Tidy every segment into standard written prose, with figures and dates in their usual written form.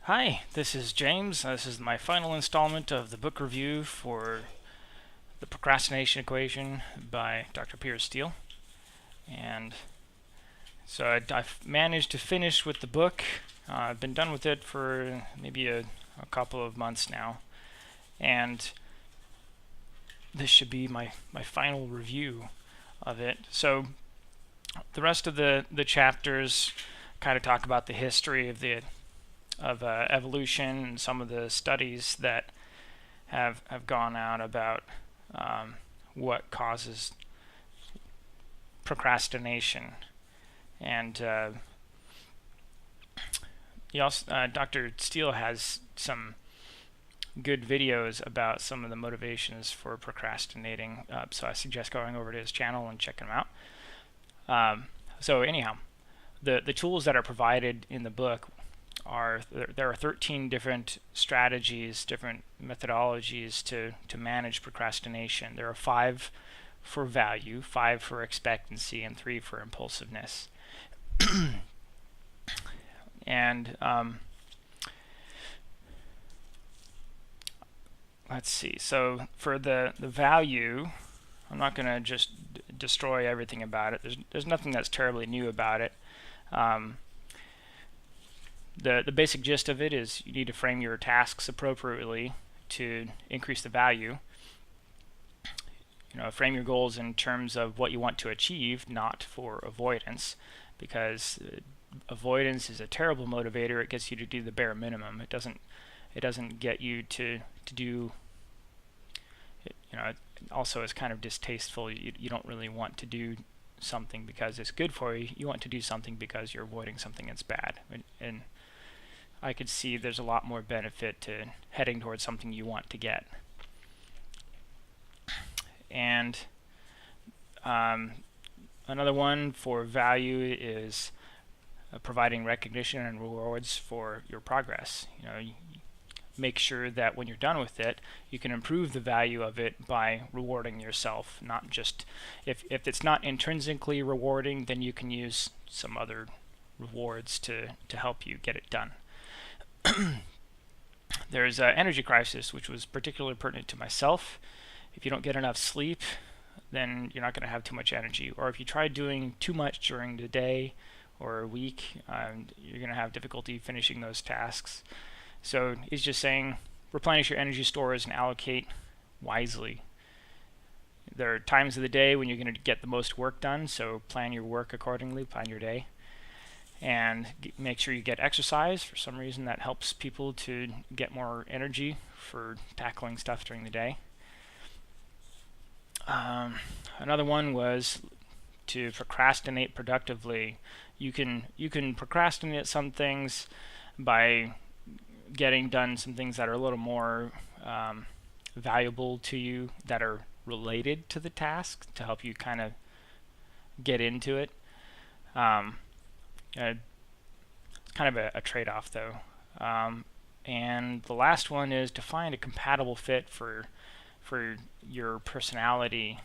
Hi, this is James. This is my final installment of the book review for The Procrastination Equation by Dr. Piers Steel. And so I've managed to finish with the book. I've been done with it for maybe a couple of months now. And this should be my final review of it. So the rest of the chapters kind of talk about the history of evolution and some of the studies that have gone out about what causes procrastination. And Dr. Steele has some good videos about some of the motivations for procrastinating. So I suggest going over to his channel and checking them out. So anyhow, the tools that are provided in the book there are 13 different strategies, different methodologies to manage procrastination. There are 5 for value, 5 for expectancy, and 3 for impulsiveness. And let's see. So for the value, I'm not going to just destroy everything about it. There's nothing that's terribly new about it. The basic gist of it is you need to frame your tasks appropriately to increase the value. Frame your goals in terms of what you want to achieve, not for avoidance, because avoidance is a terrible motivator. It gets you to do the bare minimum. It doesn't get you to do. It also is kind of distasteful. You don't really want to do something because it's good for you. You want to do something because you're avoiding something that's bad. And I could see there's a lot more benefit to heading towards something you want to get. And another one for value is providing recognition and rewards for your progress. Make sure that when you're done with it, you can improve the value of it by rewarding yourself. Not just if it's not intrinsically rewarding, then you can use some other rewards to help you get it done. There's an energy crisis, which was particularly pertinent to myself. If you don't get enough sleep, then you're not going to have too much energy. Or if you try doing too much during the day or a week, you're going to have difficulty finishing those tasks. So he's just saying replenish your energy stores and allocate wisely. There are times of the day when you're going to get the most work done, so plan your work accordingly, plan your day. And make sure you get exercise. For some reason that helps people to get more energy for tackling stuff during the day. Another one was to procrastinate productively. You can procrastinate some things by getting done some things that are a little more valuable to you, that are related to the task, to help you kind of get into it. It's kind of a trade-off though. And the last one is to find a compatible fit for your personality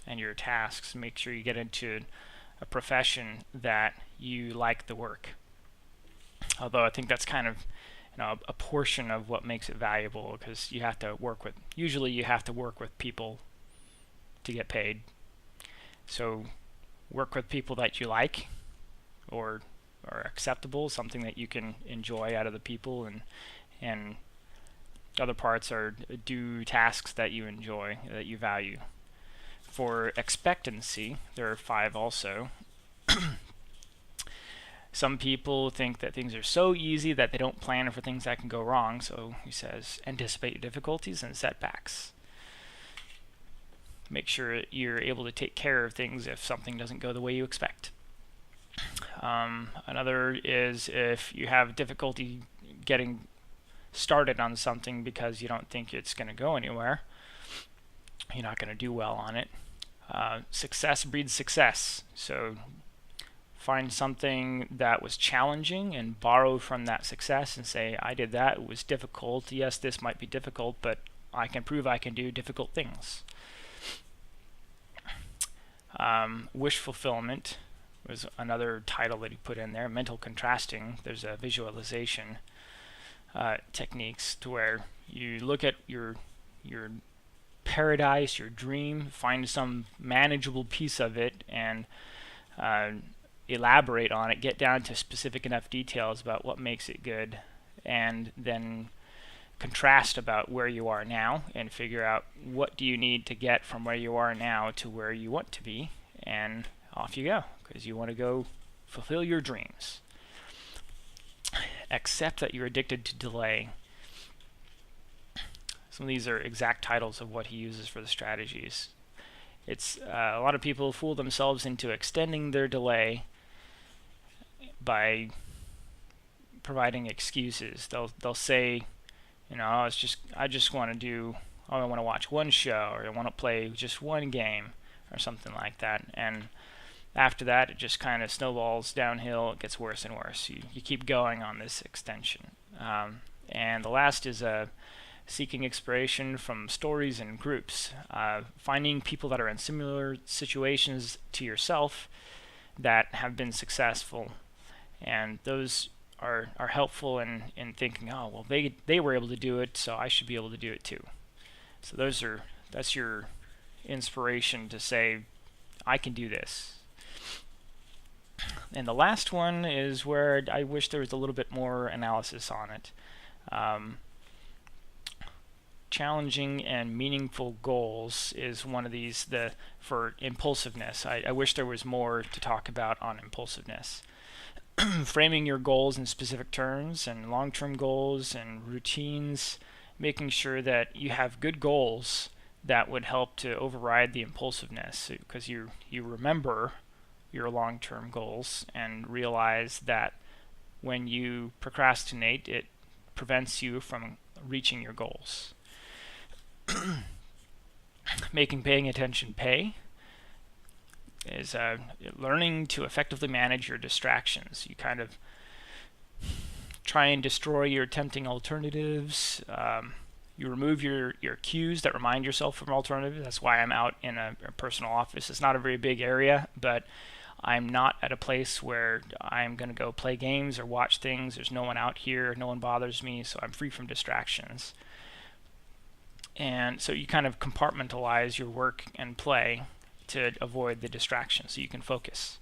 and your tasks. Make sure you get into a profession that you like the work. Although I think that's kind of a portion of what makes it valuable, because you have to work with people to get paid. So work with people that you like or are acceptable, something that you can enjoy out of the people, and other parts are do tasks that you enjoy, that you value. For expectancy, there are 5 also. Some people think that things are so easy that they don't plan for things that can go wrong. So he says, anticipate difficulties and setbacks. Make sure you're able to take care of things if something doesn't go the way you expect. Another is if you have difficulty getting started on something because you don't think it's going to go anywhere, you're not going to do well on it. Success breeds success. So find something that was challenging and borrow from that success and say, I did that, it was difficult. Yes, this might be difficult, but I can prove I can do difficult things. Wish fulfillment was another title that he put in there. Mental contrasting. There's a visualization. techniques, to where you look at your paradise, your dream, find some manageable piece of it, and elaborate on it, get down to specific enough details about what makes it good, and then contrast about where you are now and figure out what do you need to get from where you are now to where you want to be, and off you go, because you want to go fulfill your dreams. Accept that you're addicted to delay. Some of these are exact titles of what he uses for the strategies. It's a lot of people fool themselves into extending their delay by providing excuses. They'll say, you know, I just want to do, oh, I want to watch one show, or I want to play just one game, or something like that. And after that, it just kind of snowballs downhill. It gets worse and worse. You keep going on this extension. And the last is seeking inspiration from stories and groups. Finding people that are in similar situations to yourself that have been successful. And those are helpful in thinking, oh, well, they were able to do it, so I should be able to do it too. So that's your inspiration to say, I can do this. And the last one is where I wish there was a little bit more analysis on it. Challenging and meaningful goals is one of these for impulsiveness. I wish there was more to talk about on impulsiveness. Framing your goals in specific terms, and long-term goals and routines, making sure that you have good goals that would help to override the impulsiveness, because you remember your long-term goals and realize that when you procrastinate, it prevents you from reaching your goals. Making paying attention pay is learning to effectively manage your distractions. You kind of try and destroy your tempting alternatives. You remove your cues that remind yourself from alternatives. That's why I'm out in a personal office. It's not a very big area, but I'm not at a place where I'm going to go play games or watch things. There's no one out here. No one bothers me, so I'm free from distractions. And so you kind of compartmentalize your work and play to avoid the distraction, so you can focus.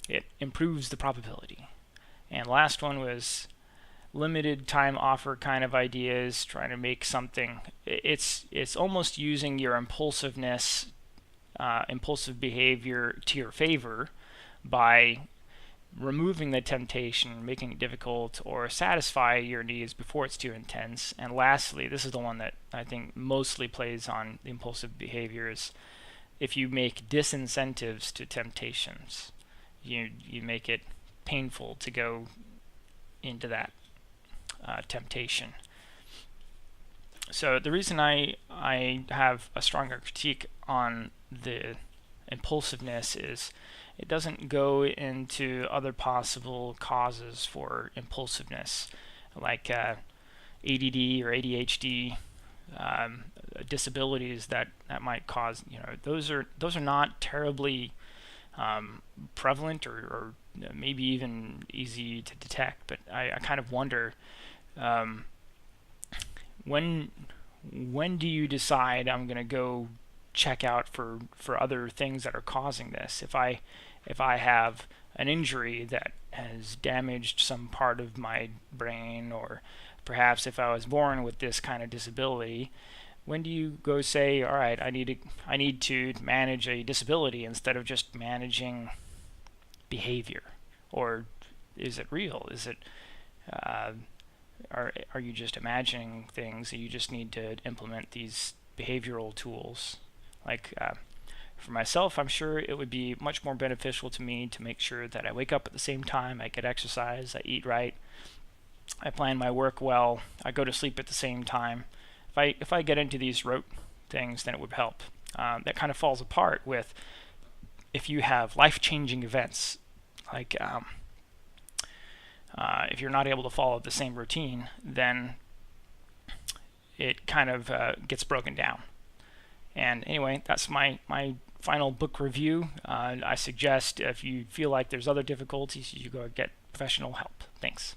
It improves the probability. And last one was limited time offer kind of ideas, trying to make something. It's almost using your impulsiveness, impulsive behavior to your favor by removing the temptation, making it difficult, or satisfy your needs before it's too intense. And lastly, this is the one that I think mostly plays on the impulsive behaviors. If you make disincentives to temptations, you make it painful to go into that temptation. So the reason I have a stronger critique on the impulsiveness is it doesn't go into other possible causes for impulsiveness, like ADD or ADHD, disabilities that might cause. Those are not terribly prevalent or maybe even easy to detect. But I kind of wonder, when do you decide I'm going to go check out for other things that are causing this? If I have an injury that has damaged some part of my brain, or perhaps if I was born with this kind of disability, when do you go say, all right, I need to manage a disability instead of just managing behavior? Or is it real? Is it are you just imagining things that you just need to implement these behavioral tools? Like for myself, I'm sure it would be much more beneficial to me to make sure that I wake up at the same time, I get exercise, I eat right, I plan my work well, I go to sleep at the same time. If I get into these rote things, then it would help. That kind of falls apart with if you have life-changing events, like if you're not able to follow the same routine, then it kind of gets broken down. And anyway, that's my final book review. I suggest if you feel like there's other difficulties, you go get professional help. Thanks.